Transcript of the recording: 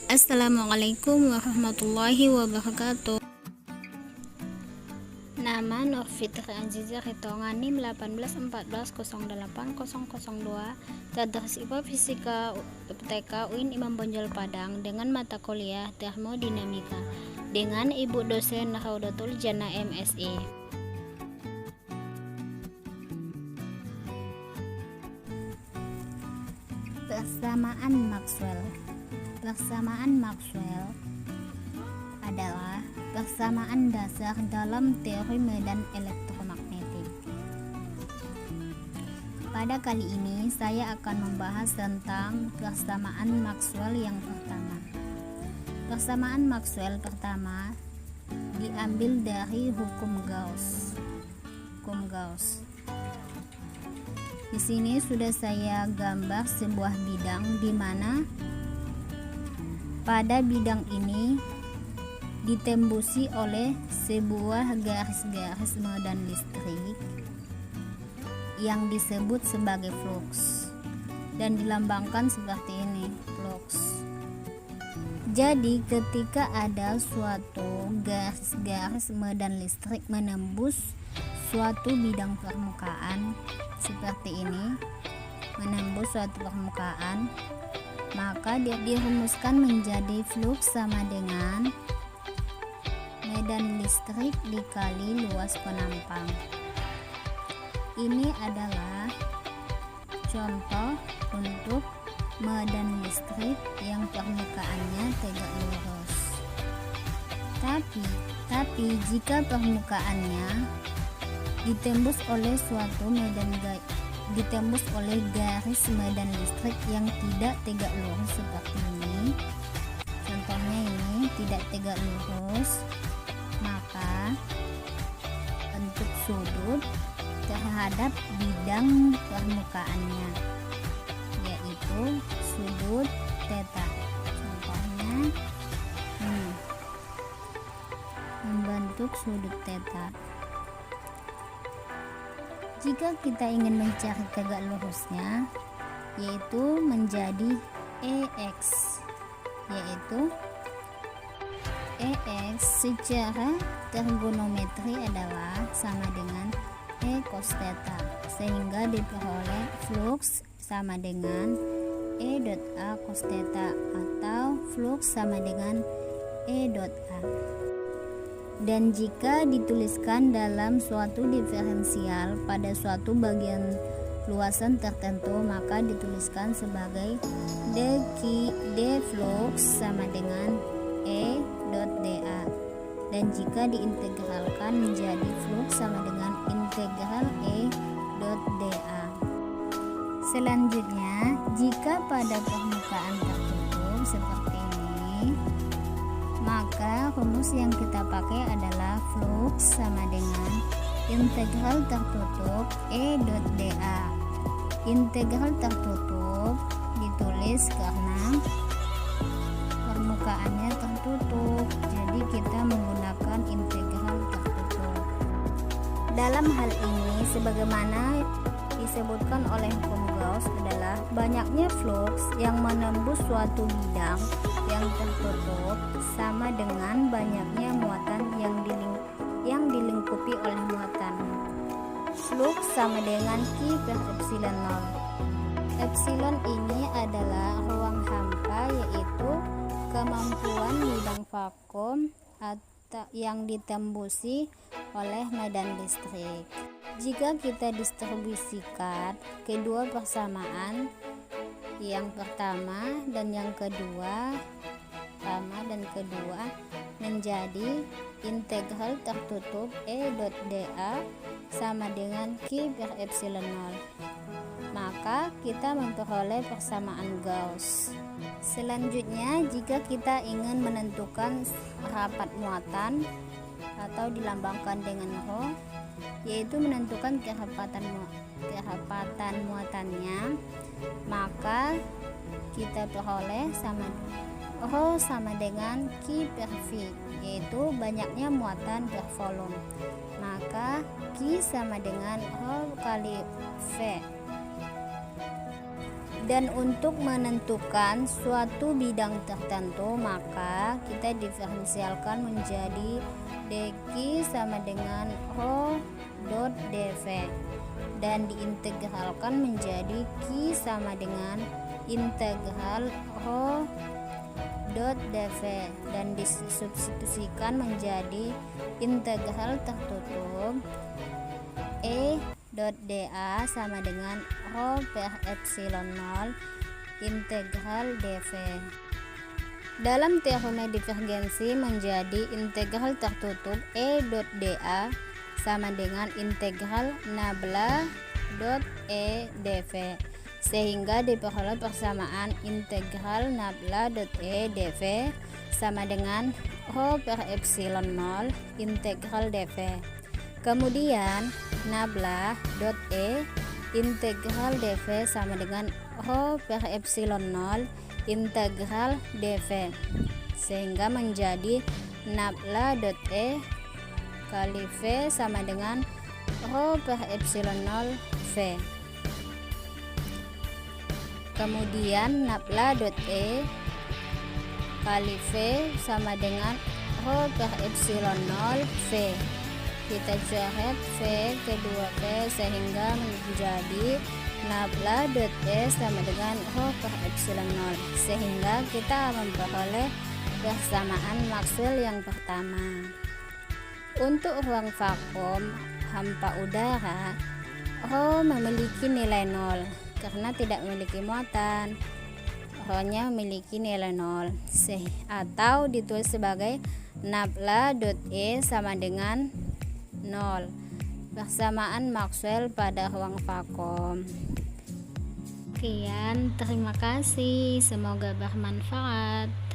Assalamualaikum warahmatullahi wabarakatuh. Nama Nur Fitri Azizah Hitungan NIM 181408002. Tadris IPA Fisika UPTK UIN Imam Bonjol Padang dengan mata kuliah Termodinamika dengan Ibu dosen Raudatul Jannah MSI. Persamaan Maxwell adalah persamaan dasar dalam teori medan elektromagnetik. Pada kali ini saya akan membahas tentang persamaan Maxwell yang pertama. Persamaan Maxwell pertama diambil dari hukum Gauss. Di sini sudah saya gambar sebuah bidang di mana pada bidang ini ditembusi oleh sebuah garis-garis medan listrik yang disebut sebagai flux dan dilambangkan seperti ini, flux. Jadi ketika ada suatu garis-garis medan listrik menembus suatu bidang permukaan seperti ini, menembus suatu permukaan, maka dia dirumuskan menjadi flux sama dengan medan listrik dikali luas penampang. Ini adalah contoh untuk medan listrik yang permukaannya tegak lurus. Tapi jika permukaannya ditembus oleh garis medan listrik yang tidak tegak lurus seperti ini, contohnya ini tidak tegak lurus, maka bentuk sudut terhadap bidang permukaannya yaitu sudut theta. Contohnya membentuk sudut theta. Jika kita ingin mencari tegak lurusnya, yaitu menjadi EX, secara trigonometri adalah sama dengan E cos theta, sehingga diperoleh flux sama dengan E dot A cos theta atau flux sama dengan E dot A. Dan jika dituliskan dalam suatu diferensial pada suatu bagian luasan tertentu, maka dituliskan sebagai d flux sama dengan E dot dA. Dan jika diintegralkan menjadi flux sama dengan integral E dot dA. Selanjutnya, jika pada permukaan tertutup seperti ini, maka rumus yang kita pakai adalah flux sama dengan integral tertutup E dot dA. Integral tertutup ditulis karena permukaannya tertutup, jadi kita menggunakan integral tertutup. Dalam hal ini, sebagaimana disebutkan oleh hukum Gauss, adalah banyaknya flux yang menembus suatu bidang yang tertutup sama dengan banyaknya muatan yang dilingkupi oleh muatan. Flux sama dengan Q per epsilon 0. Epsilon ini adalah ruang hampa, yaitu kemampuan bidang vakum yang ditembusi oleh medan listrik. Jika kita distribusikan kedua persamaan, yang pertama dan yang kedua menjadi integral tertutup E dot dA sama dengan Q per epsilon 0, maka kita memperoleh persamaan Gauss. Selanjutnya, jika kita ingin menentukan rapat muatan atau dilambangkan dengan rho, yaitu menentukan kerapatan muatannya, maka kita peroleh rho sama dengan Q per V, yaitu banyaknya muatan per volume, maka Q sama dengan rho kali V. Dan untuk menentukan suatu bidang tertentu, maka kita diferensialkan menjadi dq sama dengan rho dot dv, dan diintegralkan menjadi q sama dengan integral rho dot dv, dan disubstitusikan menjadi integral tertutup e dot dA sama dengan rho per epsilon 0 integral dv. Dalam teorema divergensi menjadi integral tertutup e dot dA sama dengan integral nabla dot e dv, sehingga diperoleh persamaan integral nabla dot e dv sama dengan rho per epsilon 0 integral dv. Kemudian nabla dot e integral dv sama dengan rho per epsilon 0 integral dv, sehingga menjadi nabla dot e kali v sama dengan rho per epsilon 0 v. Kemudian nabla dot e kali v sama dengan rho per epsilon 0 v. Kita coret v kedua v sehingga menjadi nabla dot e sama dengan rho per epsilon 0, sehingga kita memperoleh persamaan Maxwell yang pertama. Untuk ruang vakum hampa udara, rho memiliki nilai 0 karena tidak memiliki muatan. Rho-nya memiliki nilai 0 atau ditulis sebagai nabla dot e sama dengan 0, persamaan Maxwell pada ruang vakum. Sekian, terima kasih, semoga bermanfaat.